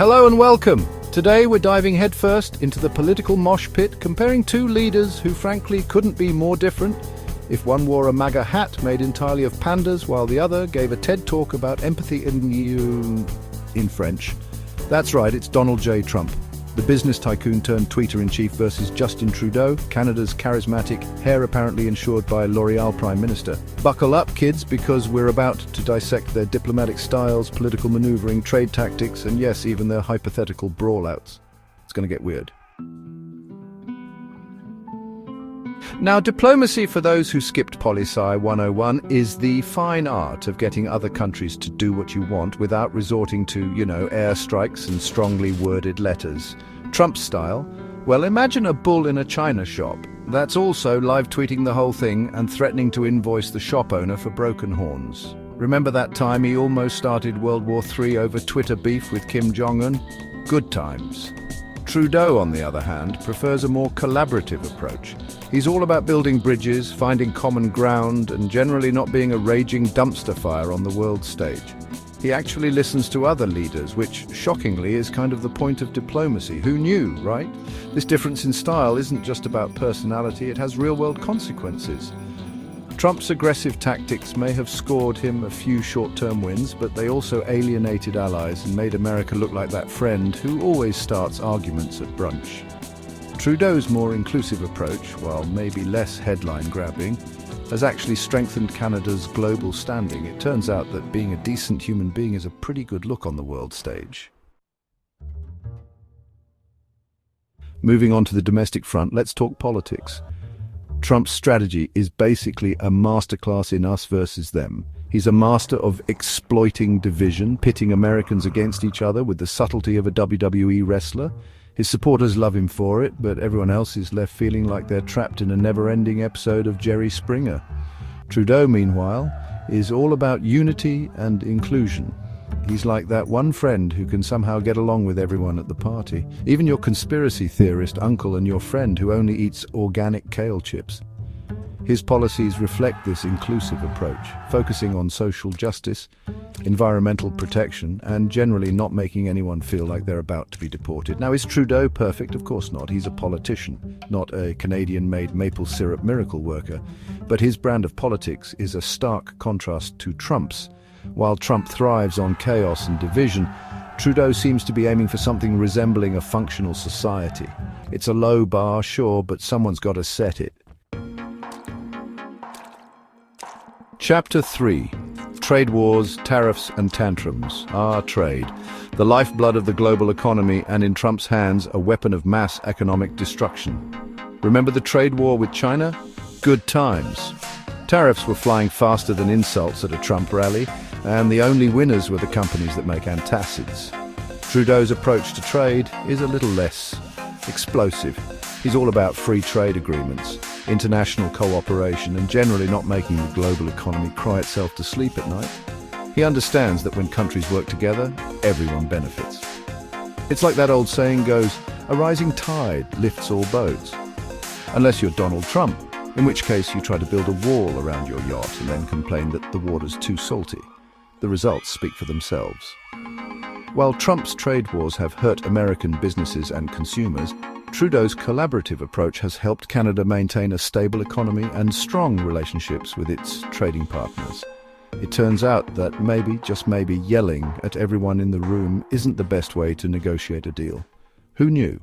Hello and welcome. Today we're diving headfirst into the political mosh pit, comparing two leaders who frankly couldn't be more different. If one wore a MAGA hat made entirely of pandas, while the other gave a TED talk about empathy in French. That's right, it's Donald J. Trump, the business tycoon turned tweeter-in-chief versus Justin Trudeau, Canada's charismatic, hair apparently insured by L'Oreal Prime Minister. Buckle up, kids, because we're about to dissect their diplomatic styles, political maneuvering, trade tactics, and yes, even their hypothetical brawlouts. It's going to get weird. Now, diplomacy, for those who skipped Poli-Sci 101, is the fine art of getting other countries to do what you want without resorting to, airstrikes and strongly worded letters. Trump's style? Well, imagine a bull in a china shop. That's also live tweeting the whole thing and threatening to invoice the shop owner for broken horns. Remember that time he almost started World War III over Twitter beef with Kim Jong-un? Good times. Trudeau, on the other hand, prefers a more collaborative approach. He's all about building bridges, finding common ground, and generally not being a raging dumpster fire on the world stage. He actually listens to other leaders, which, shockingly, is kind of the point of diplomacy. Who knew, right? This difference in style isn't just about personality, it has real-world consequences. Trump's aggressive tactics may have scored him a few short-term wins, but they also alienated allies and made America look like that friend who always starts arguments at brunch. Trudeau's more inclusive approach, while maybe less headline-grabbing, has actually strengthened Canada's global standing. It turns out that being a decent human being is a pretty good look on the world stage. Moving on to the domestic front, let's talk politics. Trump's strategy is basically a masterclass in us versus them. He's a master of exploiting division, pitting Americans against each other with the subtlety of a WWE wrestler. His supporters love him for it, but everyone else is left feeling like they're trapped in a never-ending episode of Jerry Springer. Trudeau, meanwhile, is all about unity and inclusion. He's like that one friend who can somehow get along with everyone at the party, even your conspiracy theorist uncle and your friend who only eats organic kale chips. His policies reflect this inclusive approach, focusing on social justice, environmental protection, and generally not making anyone feel like they're about to be deported. Now, is Trudeau perfect? Of course not. He's a politician, not a Canadian-made maple syrup miracle worker. But his brand of politics is a stark contrast to Trump's. While Trump thrives on chaos and division, Trudeau seems to be aiming for something resembling a functional society. It's a low bar, sure, but someone's got to set it. Chapter 3. Trade wars, tariffs and tantrums. Trade. The lifeblood of the global economy and, in Trump's hands, a weapon of mass economic destruction. Remember the trade war with China? Good times. Tariffs were flying faster than insults at a Trump rally, and the only winners were the companies that make antacids. Trudeau's approach to trade is a little less explosive. He's all about free trade agreements, international cooperation, and generally not making the global economy cry itself to sleep at night. He understands that when countries work together, everyone benefits. It's like that old saying goes, a rising tide lifts all boats. Unless you're Donald Trump, in which case you try to build a wall around your yacht and then complain that the water's too salty. The results speak for themselves. While Trump's trade wars have hurt American businesses and consumers, Trudeau's collaborative approach has helped Canada maintain a stable economy and strong relationships with its trading partners. It turns out that maybe, just maybe, yelling at everyone in the room isn't the best way to negotiate a deal. Who knew?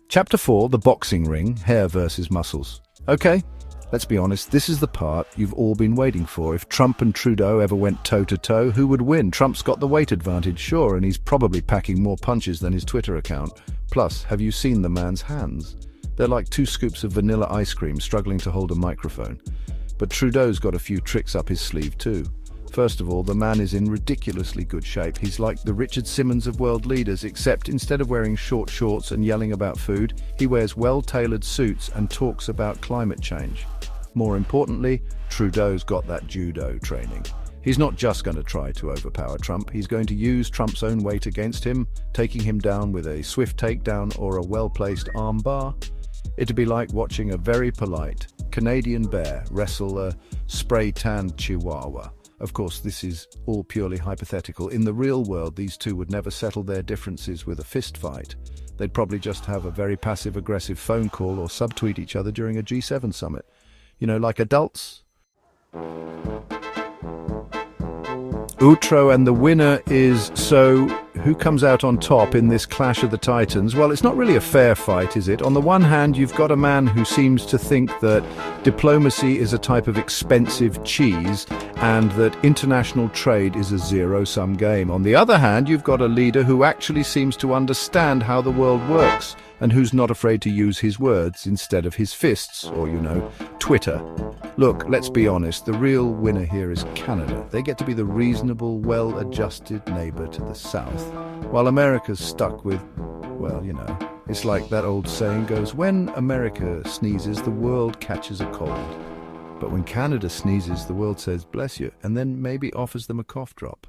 Chapter 4, the boxing ring, hair versus muscles. Okay, let's be honest, this is the part you've all been waiting for. If Trump and Trudeau ever went toe-to-toe, who would win? Trump's got the weight advantage, sure, and he's probably packing more punches than his Twitter account. Plus, have you seen the man's hands? They're like 2 scoops of vanilla ice cream struggling to hold a microphone. But Trudeau's got a few tricks up his sleeve too. First of all, the man is in ridiculously good shape. He's like the Richard Simmons of world leaders, except instead of wearing short shorts and yelling about food, he wears well-tailored suits and talks about climate change. More importantly, Trudeau's got that judo training. He's not just going to try to overpower Trump, he's going to use Trump's own weight against him, taking him down with a swift takedown or a well-placed arm bar. It'd be like watching a very polite Canadian bear wrestle a spray-tanned chihuahua. Of course, this is all purely hypothetical. In the real world, these two would never settle their differences with a fist fight. They'd probably just have a very passive-aggressive phone call or subtweet each other during a G7 summit. You know, like adults. Outro, and the winner is, so who comes out on top in this clash of the titans? Well, it's not really a fair fight, is it? On the one hand, you've got a man who seems to think that diplomacy is a type of expensive cheese and that international trade is a zero-sum game. On the other hand, you've got a leader who actually seems to understand how the world works and who's not afraid to use his words instead of his fists or, Twitter. Look, let's be honest, the real winner here is Canada. They get to be the reasonable, well-adjusted neighbor to the south, while America's stuck with, it's like that old saying goes, when America sneezes, the world catches a cold. But when Canada sneezes, the world says, bless you, and then maybe offers them a cough drop.